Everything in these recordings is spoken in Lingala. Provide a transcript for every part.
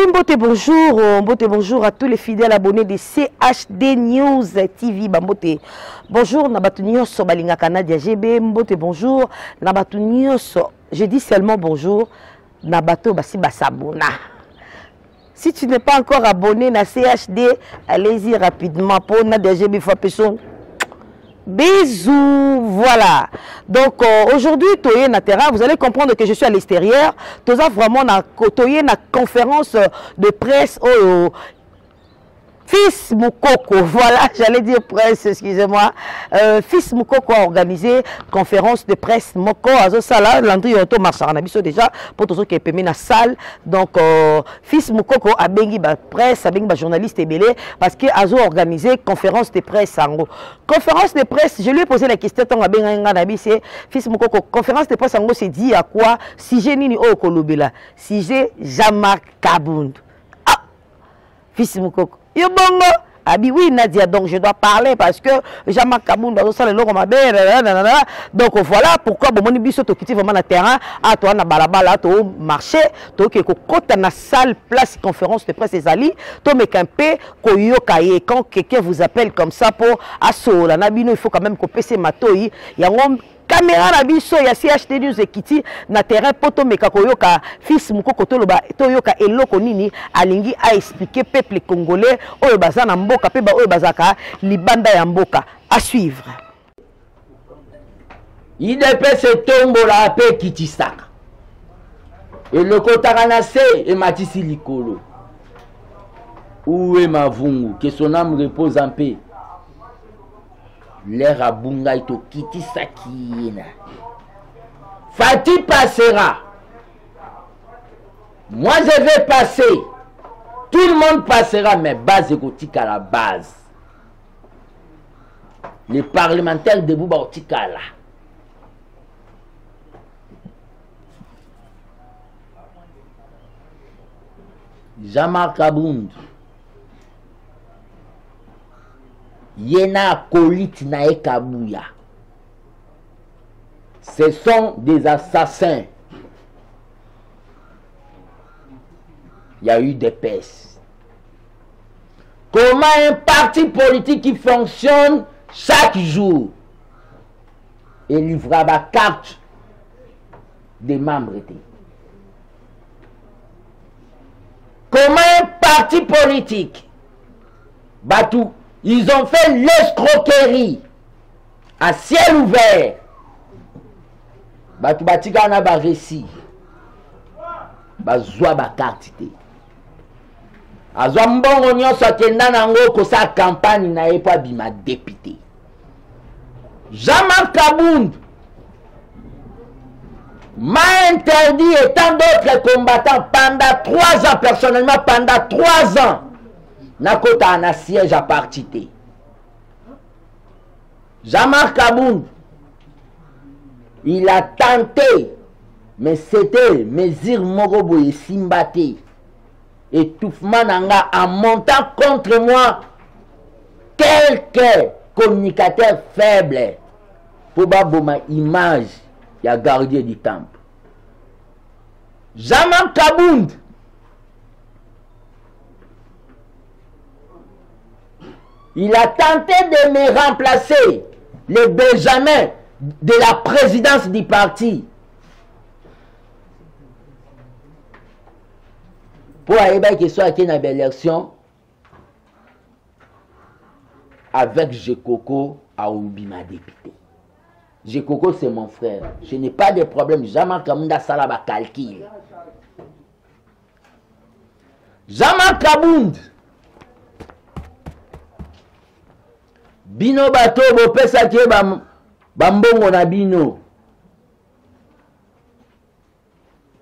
Mbote, bonjour à tous les fidèles abonnés de CHD News TV. Mbote, bonjour, Nabatunio Sobalinga Kanadia GB. Mbote, bonjour, Nabatunio So. Je dis seulement bonjour, Nabato Basi Basabona. Si tu n'es pas encore abonné à CHD, allez-y rapidement pour Nadia GB Fapeson. Bisous, voilà. Donc aujourd'hui, Toye Natera, vous allez comprendre que je suis à l'extérieur. Toza vraiment na Toye na conférence de presse Fils Moukoko, voilà, j'allais dire presse, excusez-moi. Fils Moukoko a organisé conférence de presse Moko Azo Sala, l'André Yoto Marsaranabiso déjà, pour tous ceux qui sont dans la salle. Donc, Fils Moukoko a bengi ba presse, a bengi ba journaliste et belé, parce que Azo a organisé conférence de presse en gros. Conférence de presse, je lui ai posé la question, tant c'est Fils Moukoko, conférence de presse en gros, c'est dit à quoi? Si j'ai Nini O Kolobela, si j'ai Jean-Marc Kabound. Ah! Fils Moukoko. Yo bongo abi oui Nadia, donc je dois parler parce que Jean-Marc Kabound dans ça le logo ma belle. Donc voilà pourquoi bon moni biso to kiti vraiment na terrain à toi na balabala to marché to ke ko kota na salle place conférence de presse ezali to mekampe ko yoka ye quand quelqu'un vous appelle comme ça pour asola na bino il faut quand même ko pese matoi yango caméra na biso ya CHD News ekiti na terrain poto meka koyoka Fils Moukoko toyoka eloko nini alingi a expliquer peuple congolais oyo baza na mboka pe ba oyo bazaka libanda ya mboka à suivre. IDPS tombola pe kitisaka eloko taranase et matisi likolo oué mavungu que son âme repose en paix. L'air à Bunga et au Kiti Sakina. Fati passera. Moi je vais passer. Tout le monde passera, mais base égotique à la base. Les parlementaires de Bouba Otikala. Jean-Marc Kabound. Yena Kolit Nae Kabouya. Ce sont des assassins. Il y a eu des pestes. Comment un parti politique qui fonctionne chaque jour et livrera la carte des membres? Comment un parti politique Batou, ils ont fait l'escroquerie à ciel ouvert. Batou batika na ba récit. Bazwa ba carte. Azwa mbongo nyonso akenda nango ko sa campagne na epa bima député. Jean-Marc Kabound m'a interdit et tant d'autres combattants pendant 3 ans, personnellement pendant 3 ans. Nakota na siège à partité. Jean-Marc Kabound, il a tenté, mais c'était mesure Morobo et Simbate. Étouffement nanga en montant contre moi quelques communicateurs faibles pour ma image, il y a gardien du temple. Jean-Marc Kabound, il a tenté de me remplacer, le Benjamin de la présidence du parti. Pour arriver qu'il soit été dans l'élection avec Jekoko à Oubima député. Jekoko c'est mon frère. Je n'ai pas de problème. Jean-Marc Kabound Salaba calcul. Jean-Marc Kabound. Bino bato bo pesa ke bambongo na bino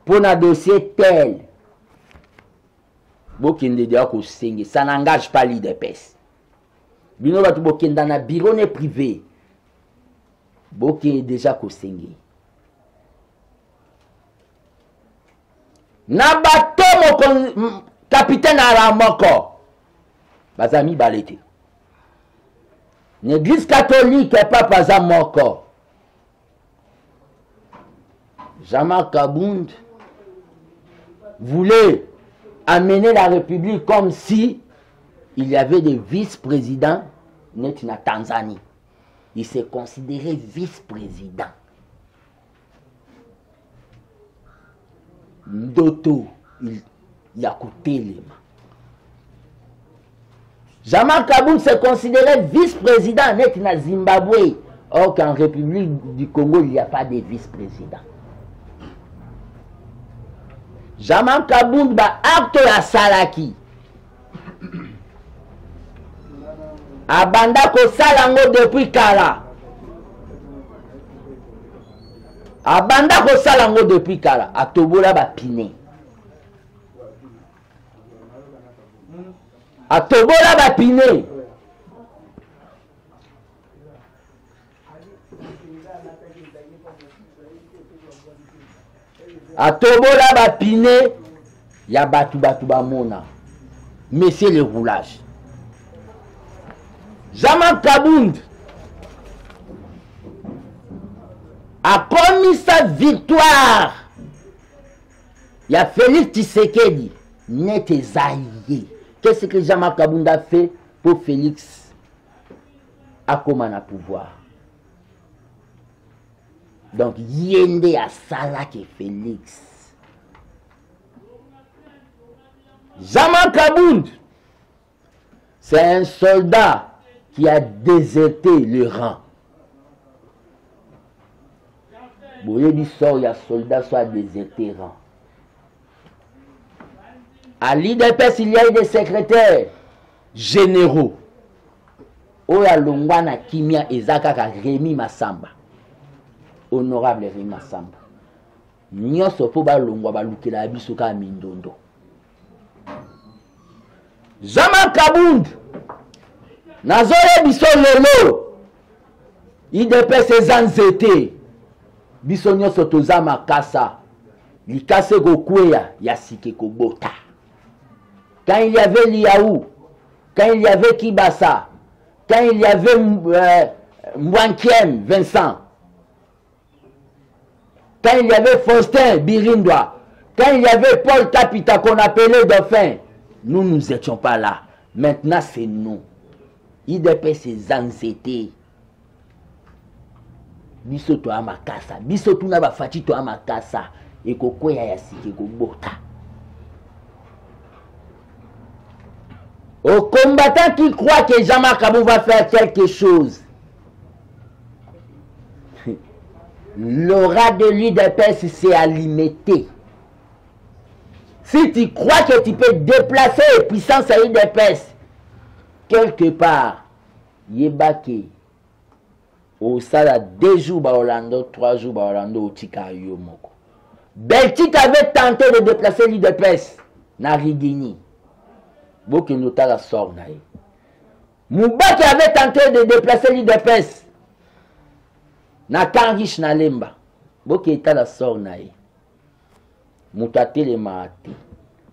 pour na dossier tel bo kende dia ko senge, ça n'engage pas l'IDPS. Bino bato bo kenda na bureau ne privé bo kende déjà ko senge na bato mo capitaine ala moko bazami balete. L'église catholique n'est pas à Moko. Jean-Marc Kabound voulait a mené la République comme si il y avait des vice-présidents net na Tanzanie. Il s'est considéré vice-président. Ndoto, il a coûté les mains. Jean-Marc Kabound s'est considéré vice-président net na Zimbabwe. Or qu'en République du Congo, il n'y a pas de vice-président. Jean-Marc Kabound ba acte à Salaki. Abanda ko salango depuis Kala. Abanda ko salango depuis Kala. Atobola ba pine. Atobola ba pine. Atobola ba pine. Ya batu ba mona. Mais c'est le roulage. Jean-Marc Kabound a commis sa victoire. Il y a Félix Tshisekedi, net Zaïe. Qu'est-ce que Jean-Marc Kabound a fait pour Félix à comment à pouvoir? Donc, Yende a Salak et Félix. Jean-Marc Kabound, c'est un soldat qui a déserté le rang. Vous voyez, il sort, il y a soldat soit déserté rang. À l'IDPS, il y a eu des secrétaires généraux. Oya Longwana Kimia Ezaka Rémi Massamba. Honorable Rémi Massamba. Nyoso po ba longwa ba lukela biso ka mindondo. Jean-Marc Kabound Nazoye biso lelo IDPS ezanzete biso nyoso toza makasa likase gokweya ya sike kobota. Quand il y avait Liaou, quand il y avait Kibasa, quand il y avait Mwankiem Vincent, quand il y avait Faustin Birindwa, quand il y avait Paul Capita qu'on appelait Dauphin, nous n'étions pas là. Maintenant c'est nous. IDPS ezanzete biso to amakasa biso tuna bafati to amakasa ekokweya ya sike kobota. Aux combattants qui croient que Jean-Marc Kabound va faire quelque chose, l'aura de l'IDPS c'est à limiter. Si tu crois que tu peux déplacer les puissances à l'IDPS quelque part, yebake au sala 2 jours ba Orlando, 3 jours ba Orlando au tika yo moko. Belgique avait tenté de déplacer l'IDPS na Rigini. Boki notala sort na ye. Moubaki avait tenté de déplacer l'IDPS na Kangish na Lemba. Boki etala sort na ye. Moutate le maate.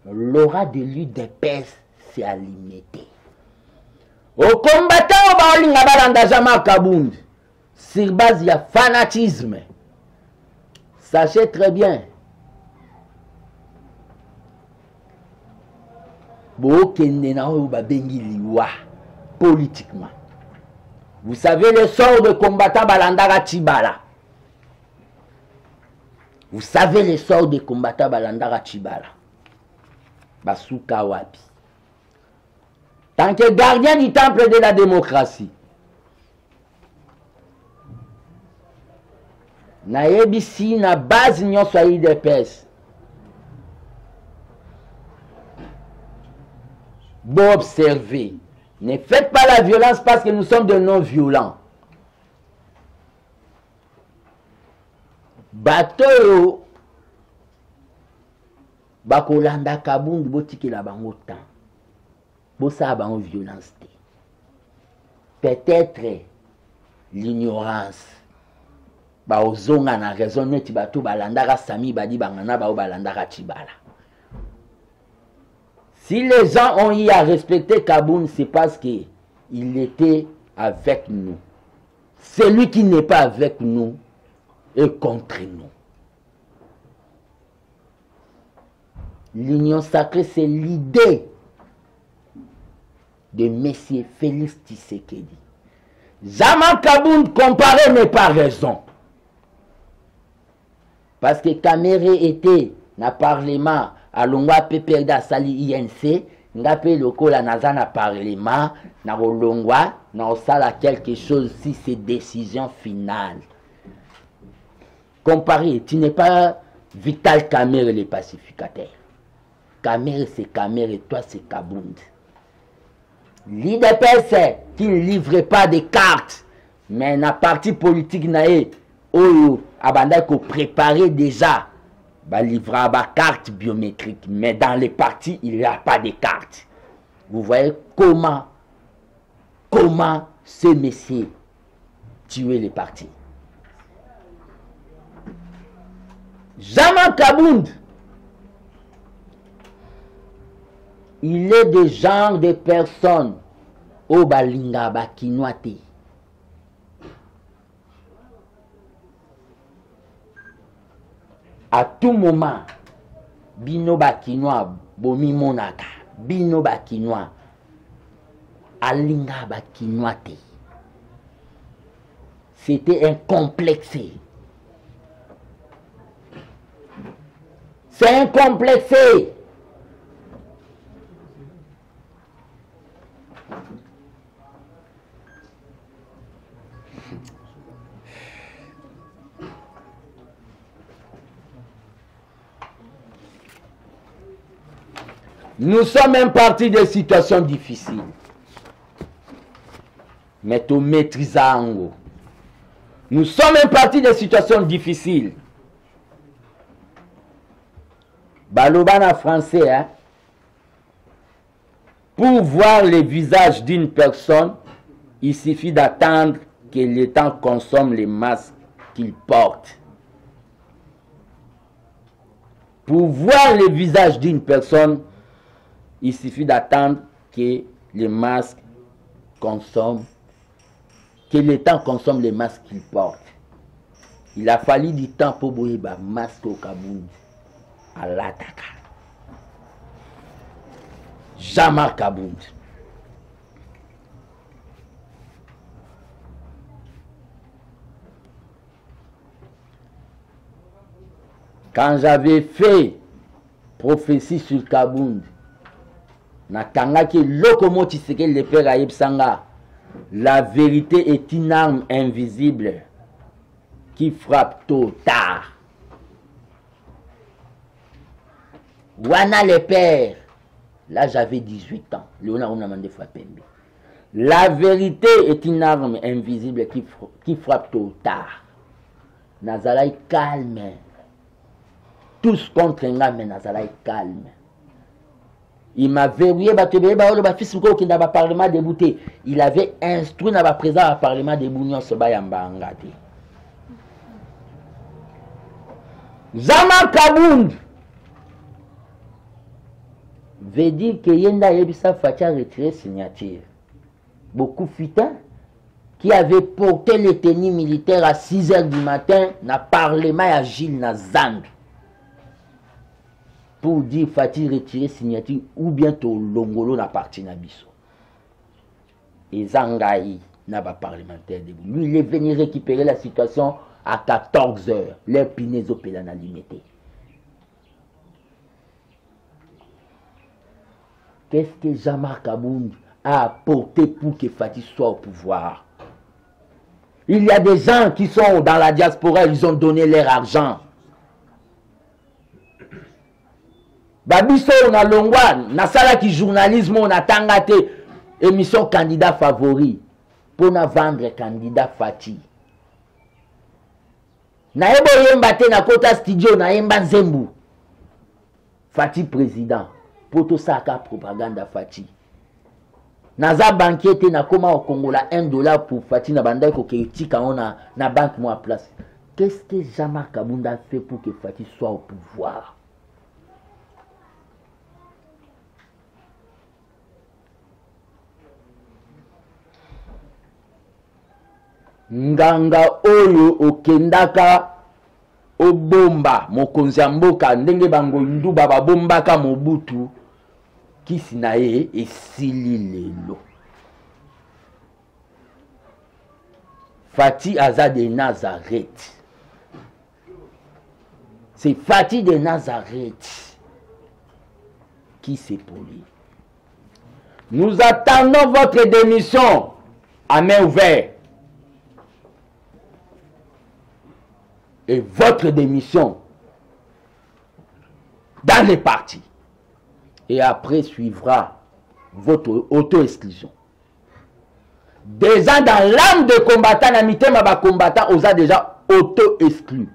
L'aura de l'IDPS c'est à limiter. Aux combattants baolinga balanda Jean-Marc Kabound sur base de fanatisme. Sachez très bien. Politiquement. Vous savez le sort de combattant Balandara Chibala. Vous savez le sort de combattant Balandara Chibala. Basuka Wapi. Tant que gardien du temple de la démocratie. Naebisi na base nyon soit IDPS. Bon observer. Ne faites pas la violence parce que nous sommes de non-violents. Bateau Bakolanda Kabound botiki la bango temps. Bossa bango violence. Peut-être l'ignorance. Ba ozonga na raison neti bato balandaka sami badi bangana ba balandaka Chibala. Si les gens ont eu à respecter Kabound, c'est parce qu'il était avec nous. Celui qui n'est pas avec nous est contre nous. L'union sacrée, c'est l'idée de Messieurs Félix Tshisekedi. Jean-Marc Kabound comparé n'est pas raison. Parce que Kamere était dans le Parlement, à Longwa PPRD Sali INC, Ngapé Lokola Naza na Parlement, na Longwa, na Osala quelque chose si c'est décision finale. Comparé, tu n'es pas Vital Kamere le pacificateur. Kamere c'est Kamere et toi c'est Kabound. L'IDPS qui ne livre pas de cartes, mais na parti politique nae, oyo abanda ko préparer déjà, ba livra ba carte biométrique, mais dans les partis il n'y a pas de cartes. Vous voyez comment ces messieurs tuaient les partis. Jean-Marc Kabound, il est de genre de personnes au balinga bakinoate. À tout moment, bino bakinoa bomi monaka, bino bakinoa alinga bakinoate. C'était un complexé. C'est un complexé. Nous sommes un parti de situations difficiles. Mais tu maîtrises en. Nous sommes un parti de situations difficiles. Balobana français, hein? Pour voir le visage d'une personne, il suffit d'attendre que le temps consomme les masques qu'il porte. Pour voir le visage d'une personne, il suffit d'attendre que les masques consomment, que le temps consomme les masques qu'il porte. Il a fallu du temps pour bouiller les masques au Kabound à l'attaque. Jean-Marc Kabound. Quand j'avais fait prophétie sur Kabound, Nakangaki Lokomo Tshisekedi le père Aïb Sanga, la vérité est une arme invisible qui frappe tôt ou tard. Wana le père, là j'avais 18 ans, Léonard Ounamande Fapembe. La vérité est une arme invisible qui frappe tôt ou tard. Nazalai calme. Tous contre un mais Nazalai calme. Il m'a verrouillé, il avait instruit dans le président du Parlement de Bounion Sobayamba Angati. Jean-Marc Kabound veut dire que Yenda Yebisa Fatia retiré signature. Beaucoup futains qui avaient porté les tenues militaires à 6 h du matin dans le Parlement à Gilles Nazang. Pour dire Fatih retirer signature ou bientôt Longolo na parti na biso. Et Zangaï n'a pas parlementaire de lui. Il est venu récupérer la situation à 14 h. L'air pinezo pelana limité. Qu'est-ce que Jean-Marc Kabound a apporté pour que Fatih soit au pouvoir? Il y a des gens qui sont dans la diaspora, ils ont donné leur argent. Babiso on a longwan, na sala ki journalisme on a tangate émission candidat favori pour na vendre candidat Fati. Na ebo yemba te na kota studio na yemba Nzembu. Fati président pour tout ça ka propagande Fati. Naza banquier te na koma au Congo la $1 pour Fati na banda ko ke tika on na banque moi place. Qu'est-ce que Jean-Marc Kabound a fait pour que Fati soit au pouvoir? Nganga oyo okendaka obomba mokonzi ya mboka ndenge bangoindu babombaka Mobutu kisi na ye esili lelo. Fati aza de Nazareth. C'est Fati de Nazareth qui s'est poli. Nous attendons votre démission à main ouverte. Et votre démission dans les partis. Et après suivra votre auto-exclusion. Déjà dans l'âme de combattant, la mité ma combattant, on a déjà auto-exclu.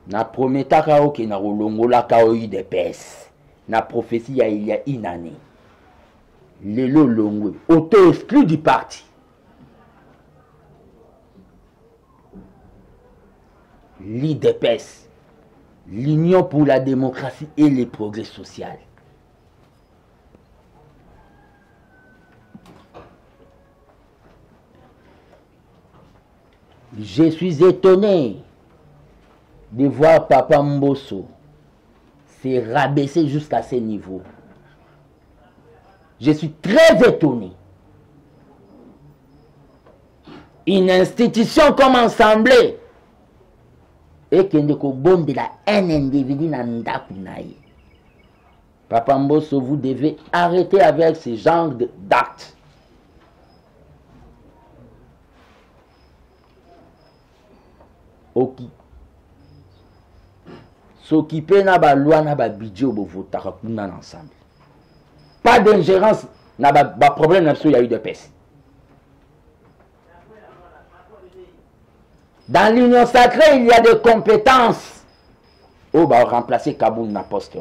Na prometa kao ke na rolongola kao UDPS. Na prophétie il y a une année. Lelo longwe. Auto-exclu du parti. L'IDPS. L'Union pour la démocratie et le progrès social. Je suis étonné de voir Papa Mbosso se rabaisser jusqu'à ce niveau. Je suis très étonné. Une institution comme Assemblée et que ne bonde la un individu n'andakunaï. Papa Mbosso, vous devez arrêter avec ce genre d'actes. Ok. S'occuper na ba loi na ba bidjo bo votaka kuna ensemble. Pas d'ingérence na ba problème na so ya eu de peste. Dans l'union sacrée, il y a des compétences. Oh bah remplacer Kaboul na poste.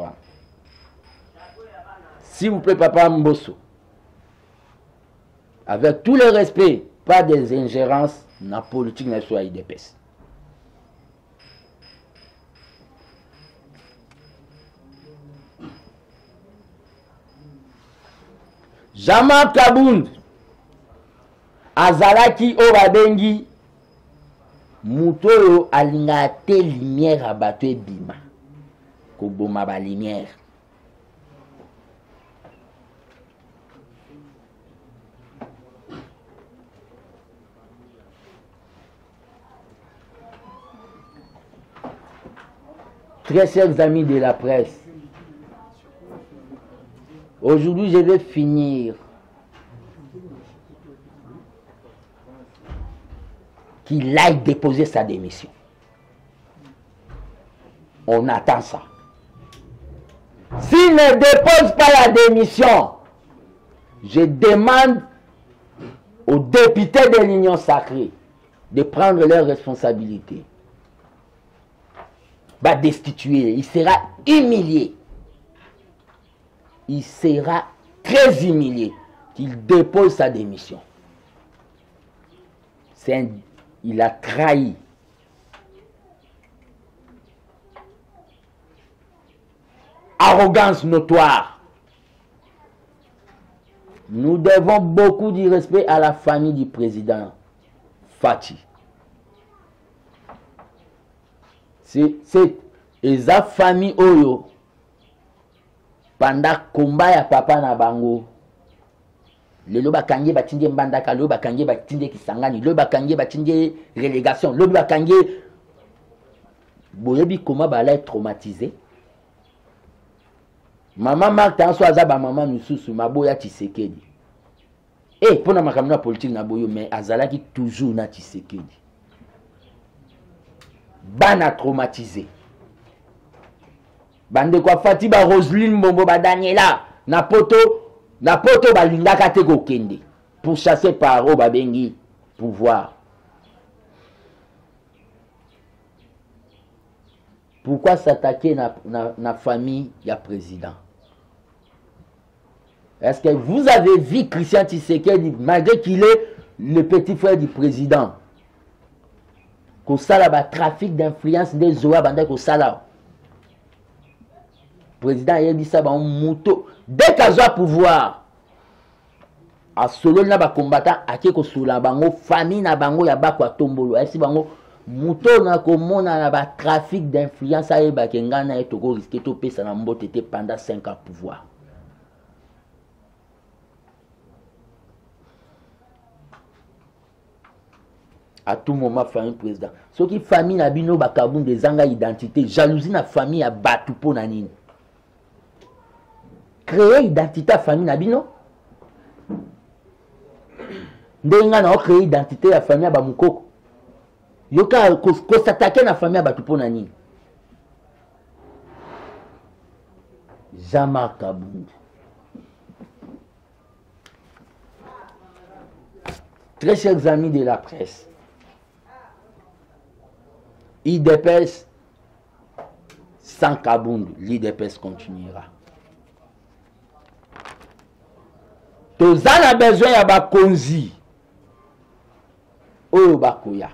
S'il vous plaît Papa Mbosso. Avec tout le respect, pas des ingérences na politique na so ya eu de peste. Jama Kabound azalaki obabengi mutoyo alinga te lumière à bato ebima koboma ba lumière. Très chers amis de la presse, aujourd'hui, je vais finir qu'il aille déposer sa démission. On attend ça. S'il ne dépose pas la démission, je demande aux députés de l'Union sacrée de prendre leurs responsabilités. Va destituer, il sera humilié. Il sera très humilié qu'il dépose sa démission. Il a trahi. Arrogance notoire. Nous devons beaucoup de respect à la famille du président Fati. C'est la famille Oyo. Pendant combat ya papa na bango. Lelo bakangie batindie mbandaka, lelo bakangie batindie kisangani, lelo bakangie batindie relégation, lelo bakangie boyebi comment ba la traumatisé. Maman Marc tanso azaba maman mususu maboya Tshisekedi. Eh pona makamna politique na boyo mais azalaki toujours na Tshisekedi. Bana traumatisé. Bande kwa Fati ba Roselyne Mbombo ba Daniela na poto balingaka te kokende pour chasser par o babengi pouvoir. Pourquoi s'attaquer na famille ya président? Est-ce que vous avez vu Christian Tshisekedi malgré qu'il est le petit frère du président? Ko sala ba trafic d'influence des zoa bande ko sala. Président a dit ça, moto. Dès qu'il a pouvoir, a solo na ba combattant ake ko sula bango famille na bango ya bakwa tombolo esi bango muto na komona na ba trafic d'influence aye ba kenga na eto ko risquer to pesa na mbote te pendant 5 ans pouvoir. À tout moment famille président. Ce qui famille na bino ba kabun des anga identité, jalousie na famille ya batu po na nini. Créer identité à famille na bino. Ndenga na créer identité ya famille ba mukoko. Yoka ko s'attaquer na famille ba tupo na nini. Jean-Marc Kabound. Très chers amis de la presse, IDPS sans Kabound, l'IDPS continuera. Tous a besoin ya ba konzi. Oyo bakoya.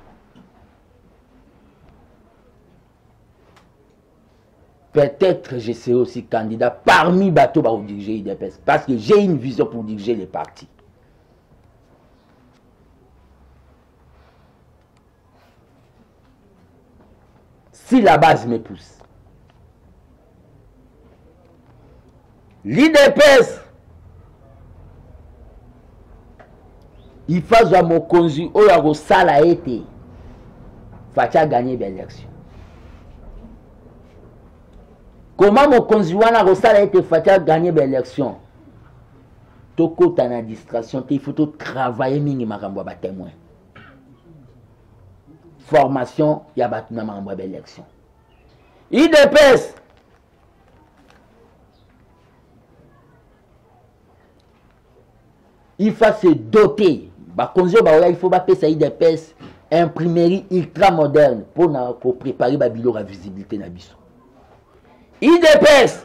Peut-être je serai aussi candidat parmi bateaux pour diriger IDPS parce que j'ai une vision pour diriger les partis. Si la base me pousse. L'IDPS, il faut que mon conduit au sala été. Fatia gagner l'élection. Comment mon conduit au sala été Fatia gagner l'élection? Toko tana distraction, il faut travailler minimum à témoin. Formation, il y a battu membre de l'élection. IDPS, il faut se doter. Il faut payer IDPS imprimerie ultra moderne pour préparer la bilan à visibilité na biso. IDPS,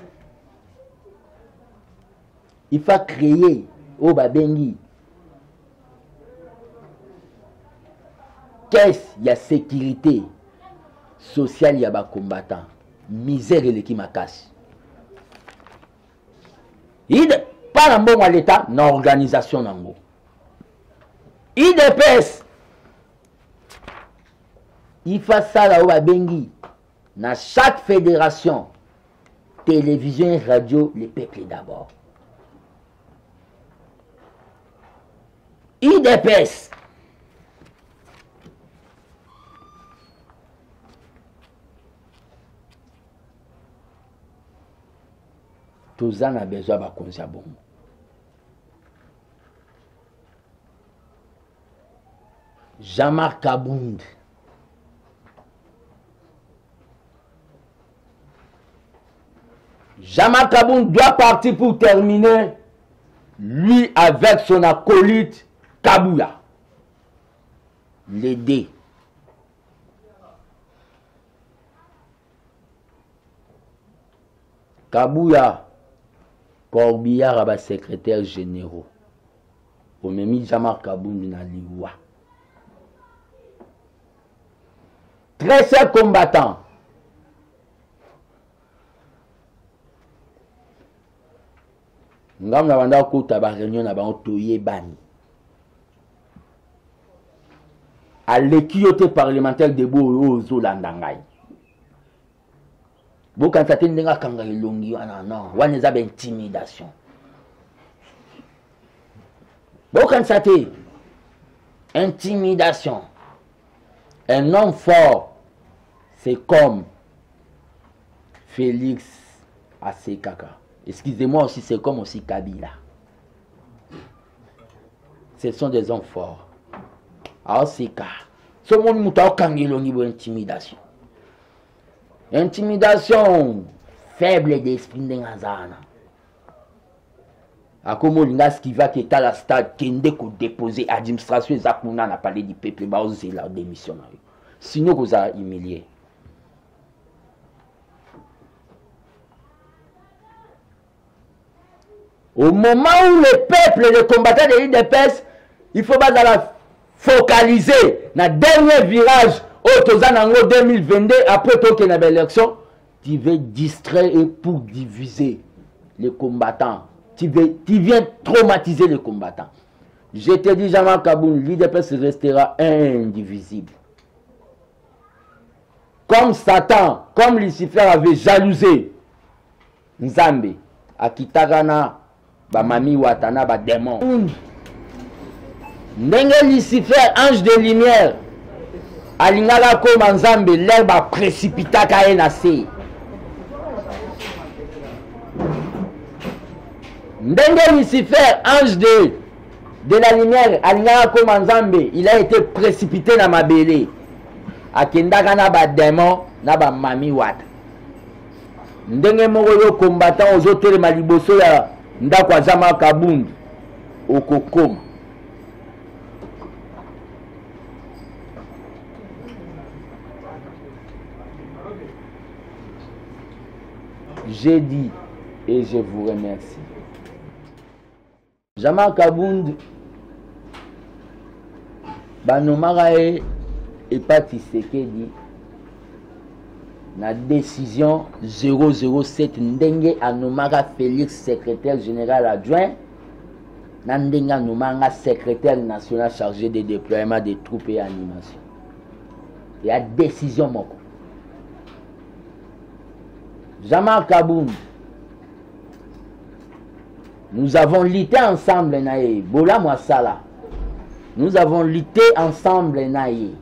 il faut créer au babengi caisse, il y a sécurité sociale, il y a des combattants. Misère et l'équipe ma casse. Pas un bon à l'État, dans l'organisation. IDPS, il faut ça là au Bengi. Dans chaque fédération, télévision et radio, les peuples d'abord. IDPS, tous en a besoin de konza bongo. Jean-Marc Kabound. Jean-Marc Kabound doit partir pour terminer, lui avec son acolyte Kabouya. L'aider. Kabouya. Corbillard à secrétaire général. Au même Jean-Marc Kabound na liwa. Très chers combattants. Ngam na banda kota ba réunion na ba toye bani. À l'équité parlementaire de Boyo Zolandangai. Vous constatez que kanga ilongi non, wana za intimidation. Vous constatez intimidation. Un homme fort, c'est comme Félix Asekaka. Excusez-moi aussi, c'est comme aussi Kabila. Ce sont des hommes forts. Alors c'est cas. Ce monde mouta kanga ilongi bo intimidation. Intimidation faible d'esprit d'Engazana. A comme l'ingas qui va quitter la stade, qui ne peut déposer administration, Zakuna n'a parlé du peuple, c'est la démission. Sinon, vous avez humilié. Au moment où le peuple, les combattants de l'IDPS, il faut pas la focaliser dans le dernier virage. Au 2022, après qu'il y a l'élection, tu veux distraire et pour diviser les combattants. Tu viens traumatiser les combattants. Je te dis, Jean-Marc Kaboun, l'IDPS restera indivisible. Comme Satan, comme Lucifer avait jalousé Nzambe, Akitagana, Bamami Watana, Démon. Ndenge Lucifer, ange de lumière, Alingala comme Nzambe, l'herbe a précipité à Enase. Ndenge Lucifer, ange de la lumière, Alingala comme Nzambe, il a été précipité dans ma belée. Akendaka na ba démon na ba mami wata ndenge moko yo combattant aux autres maliboso ya ndako ya Jean-Marc Kabound okokoma. J'ai dit et je vous remercie. Jean-Marc Kabound banomarae et pas Tshisekedi la décision 007 ndenge anomaka Félix secrétaire général adjoint na ndenge anomanga secrétaire national chargé des déploiements des troupes et animation. Il y a décision moko. Jean-Marc Kabound, nous avons lutté ensemble naïe Bola Mwasala. Nous avons lutté ensemble naïe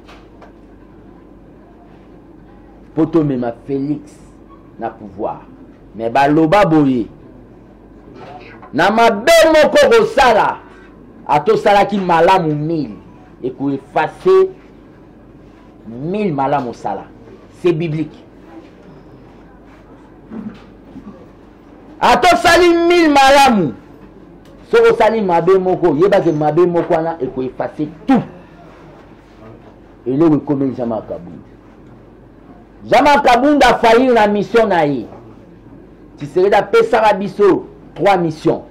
poto mema Félix na pouvoir mais baloba boye na mabe moko kosala atosala ki malamu 1000 et ko effacer 1000 malamu sala, c'est biblique. Atosali 1000 malamu soko sali mabe moko yeba ke mabe moko na et ko effacer tout et le comme Jean-Marc Kabound. Jean-Marc Kabound a failli la mission naïe. Tu serais d'après Sarabiso, 3 missions.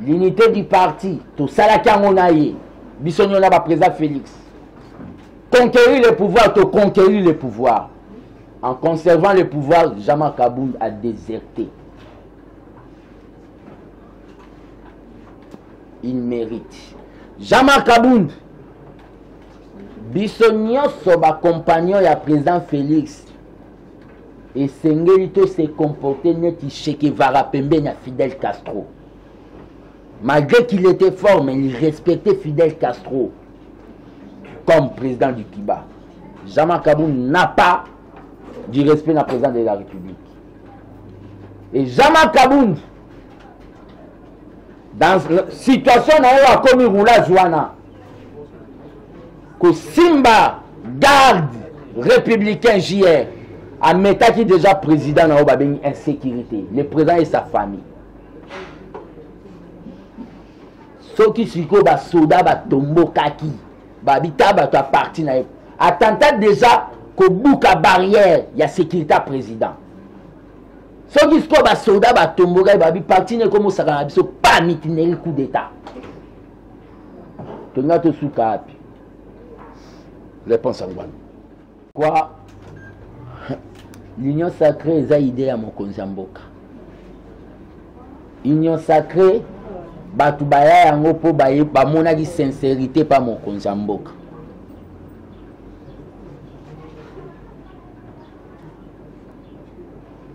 L'unité du parti, tout ça la naïe. Bissonio n'a pas président Félix. Conquérir le pouvoir, te conquérir le pouvoir. En conservant le pouvoir, Jean-Marc Kabound a déserté. Il mérite. Jean-Marc Kabound, Bissonio soba compagnon ya président Félix et Sengelito se comportait net Che Guevara Pembe na Fidel Castro. Malgré qu'il était fort, mais il respectait Fidel Castro comme président du Cuba. Jean-Marc Kabound n'a pas du respect na président de la République. Et Jean-Marc Kabound, dans la situation na comme roula Joana, que Simba garde républicain JR a mettait qui déjà président dans une insécurité, le président et sa famille. Ceux qui sont des soldats, des tombeaux kaki, babita ba parti na attentat déjà que bouka barrière, il y a sécurité président. Ceux qui sont des soldats, des tombeaux kaki, babi parti ne comme ça na biso pas mitinéri coup d'état. Tonga to suka. Réponse à moi. Quoi? L'union sacrée est une idée à mon Konzamboka. L'union sacrée, Batubaya yango po baye ba mona di sincérité pas mon Konzamboka.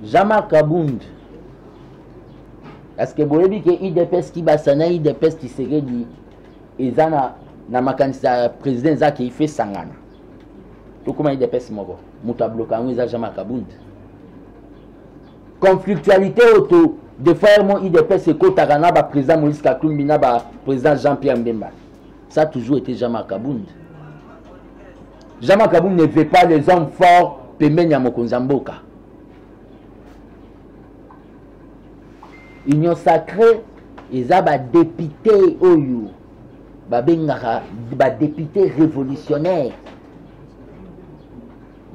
Jean-Marc Kabound. Est-ce que vous voyez que IDPS qui basana IDPS qui serait dit ezana na makanisa président Zaki fait sangana to comment il dépêche moko muta bloquer ngeza Jean-Marc Kabound conflictualité auto de faire mon IDPS ko tagana ba président Moïse Katumbi na ba président Jean-Pierre Mbemba, ça a toujours été Jean-Marc Kabound. Jean-Marc Kabound ne veut pas les hommes forts pemenya mokonzamboka. Union sacrée ezaba député oyo babengaka ba député révolutionnaire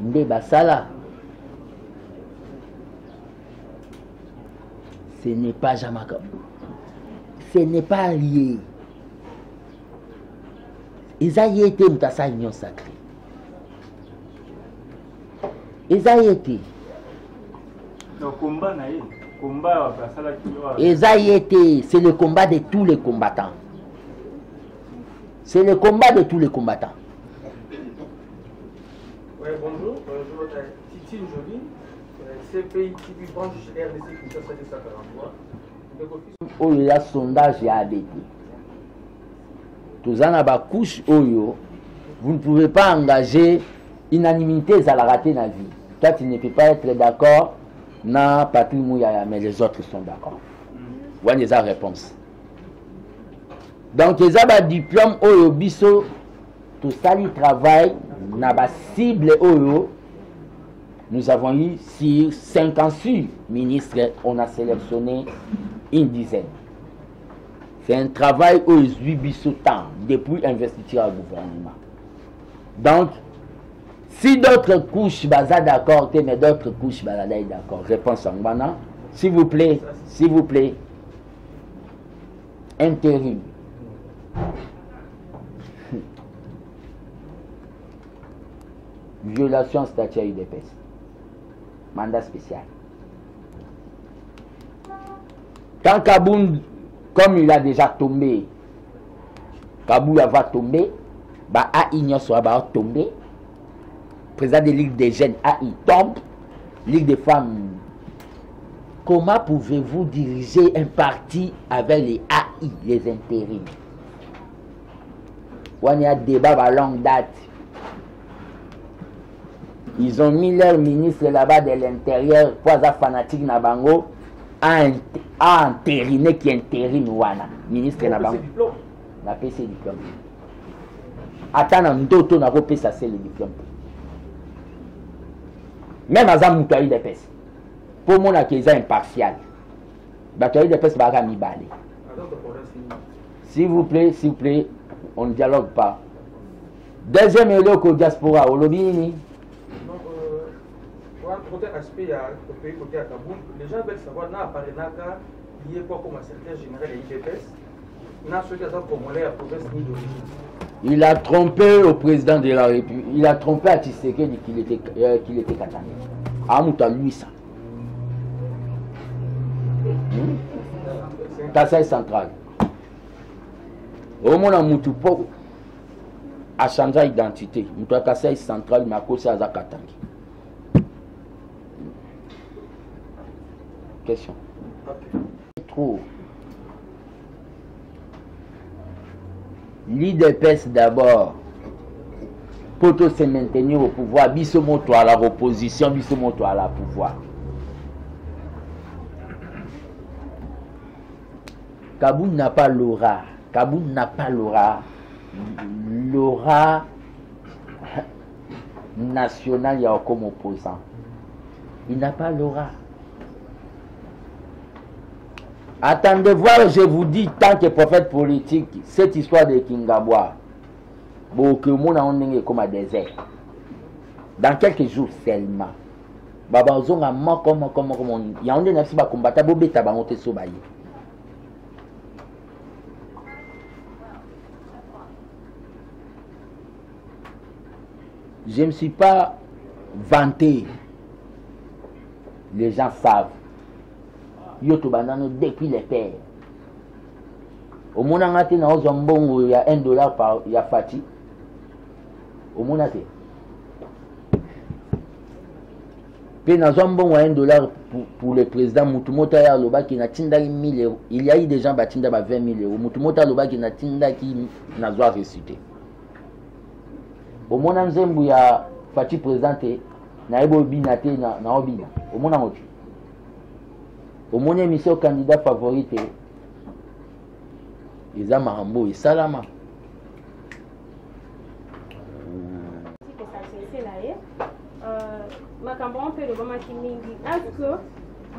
nde basala. Ce n'est pas Jean-Marc Kabound, ce n'est pas lié. Eza yete mutasa union sacrée, eza yete le combat naïe combat eza yete, c'est le combat de tous les combattants. C'est le combat de tous les combattants. Oui, bonjour. Je m'appelle Titi Njoli, CPI TV branche RDC Kinshasa 243. Oh, il y a sondage, il y a ABT. Tous en a couche, vous ne pouvez pas engager unanimité à la rater dans la vie. Toi, tu ne peux pas être d'accord, non, Patrick Mouyaya, mais les autres sont d'accord. Voilà les réponses. Donc, les abats diplôme, biso, tout ça, il travaille, n'a pas cible, nous avons eu 56 ministres, on a sélectionné une dizaine. C'est un travail où ils ont temps depuis investiture au gouvernement. Donc, si d'autres couches sont d'accord, mais d'autres couches sont d'accord. Réponse en bana. S'il vous plaît, intérim. Violation statut UDPS. Mandat spécial. Quand Kaboun, comme il a déjà tombé, Kaboul va tomber, AI va tomber, président de Ligue des jeunes, AI tombe, Ligue des femmes. Comment pouvez-vous diriger un parti avec les AI, les intérims? On y a débat à longue date. Ils ont mis leur ministre là-bas de l'intérieur, poisa fanatique Nabango, à entériner qui intérim Wana. Ministre Nabango. La PC diplôme. Attends, d'autres n'a pas ça, c'est le diplôme. Même à Zamoutoyi de PES. Pour moi, c'est impartial. Batoyi de PES va mi balé. S'il vous plaît, on ne dialogue pas. Deuxième éloque au diaspora, au lobby. Côté aspect, il y a le pays côté à Kaboul. Les gens veulent savoir, n'a pas de naka, il y a quoi comme un secrétaire général de l'IDPS, n'a ce qu'il y a comme la province ni d'origine. Il a trompé au président de la République, il a trompé à Tshisekedi qu'il était Katangé. Amouta lui ça. Kasaï central. Au moins, Moutoupo a changé d'identité. Moutou Kasaï central, mais à cause de Katangé. Question. Trop. L'IDPS d'abord, pour se maintenir au pouvoir, bisomoto à la opposition, bisomoto à la pouvoir. Kaboul n'a pas l'aura. Kaboul n'a pas l'aura. L'aura nationale, il y a comme opposant. Il n'a pas l'aura. Attendez voir, je vous dis, tant que prophète politique, cette histoire de Kingabois, beaucoup de monde est comme un désert. Dans quelques jours seulement, Baba Ozonga, il y a un des nafsi combattant, Bobé Tabangote Sobaye. Je ne me suis pas vanté. Les gens savent. Depuis les pères. Au monde en il y a $1 par Yafati. Au monde puis dans un bon $1 pour le président Moutoumota Yaloba qui n'a tinda 1000 €. Il y a eu des gens qui ont 20 000 €. Moutoumota Yaloba qui n'a tinda qui n'a pas récité. Au monde en il y a Fati présenté. Naïbo Binate na Obina. Au monde en au mon émission candidat favorite, ils ont Marambo et Salama. Est-ce que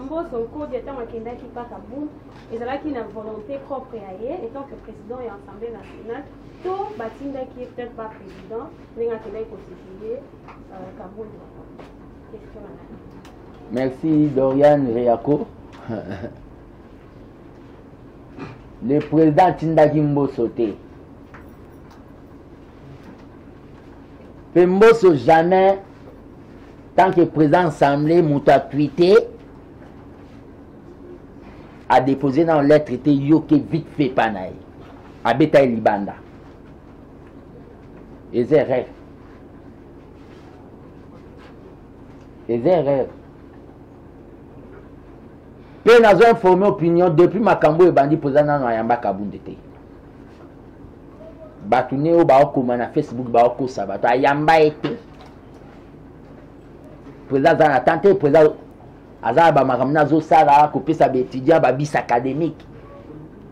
Mboso Kodi étant un candidat qui part à bout, et c'est là qu'il a une volonté propre à y aller, étant que président et Assemblée nationale, tout Batinda qui est peut-être pas président, mais un candidat constitué Kaboul. Merci Dorian Réako. Le président Tindaki Mboso sauté. Mboso jamais, tant que président assemblée, m'a tweeté, a déposé dans lettre était yoke vite fait panaï. A Betaï Libanda. eza erreur mpe nazo informe opinion depuis makambo ebandi mpoza nano ayamba kabunde te bato ne oyo baokoma na Facebook baokosa bato ayamba ete mpoza aza na tante mpoza aza na bamakambo nazosala kopesa baétudiant babis académique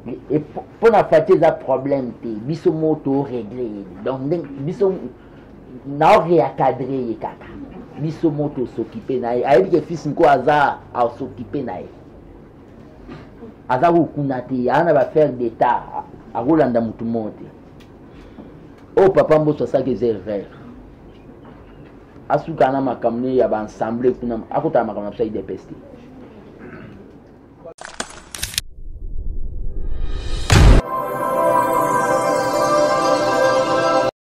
mpo na fati eza problème te biso mo toregle donc biso naoreacadre ye kaka biso mo tosokipe na ye ayebi ke fils moko aza asokipe na ye aza kokuna te aza na bafaire d'état akolanda motu mo te oyo papa mboso asalaki eza erreur asuka na makambo ne ya baensemble kuna akotala makambo na biso ya idps te